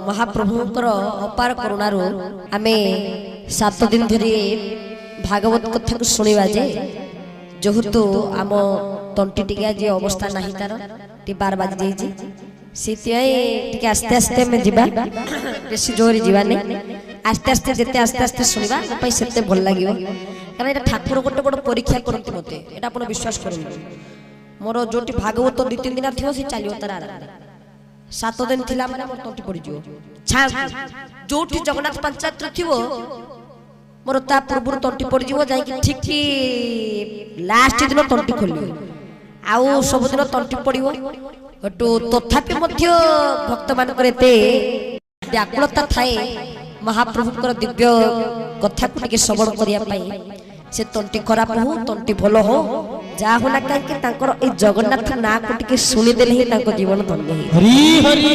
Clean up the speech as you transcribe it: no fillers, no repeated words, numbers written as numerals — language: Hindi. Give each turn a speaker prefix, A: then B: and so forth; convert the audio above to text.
A: महाप्रभुंकर अपार करुणारू आमे 7 दिन धरी भागवत कथा को सुनिबा जे जेहेतु आम तंटी टिके जे अवस्था नाही तार टी 12 बाज जाई टी आस्ते आस्ते में जीवा बेसी जोरी जीवानी आस्ते आस्ते जेते आस्ते आस्ते सुनिबा पई सेते भल लागियो कारण एटा ठाकुर गोटे गोटे परीक्षा करते मते एटा आपण विश्वास करन मोर जोटी भागवत 2-3 दिन थियो से चलियो तार 7 दिन थिला माने मोर तंटी पड़ी जो छा जोटी जगन्नाथ पंचायत थिवो मोर ता पूर्व तंटी पड़ी जीवो जाई कि ठीक की लास्ट दिन तंटी खोलियो आउ सब दिन तंटी पड़िवो हटू तथापि मध्य भक्त मान करते व्याकुलता थाए महाप्रभुकर दिव्य कथा को टिके श्रवण करिया पई से तंटी खराब हो तंटी भलो हो जा होला काहे कि तांकर ए जगन्नाथ ना को टिके सुनि देले ही तांको जीवन धन्य हे। हरि हरि।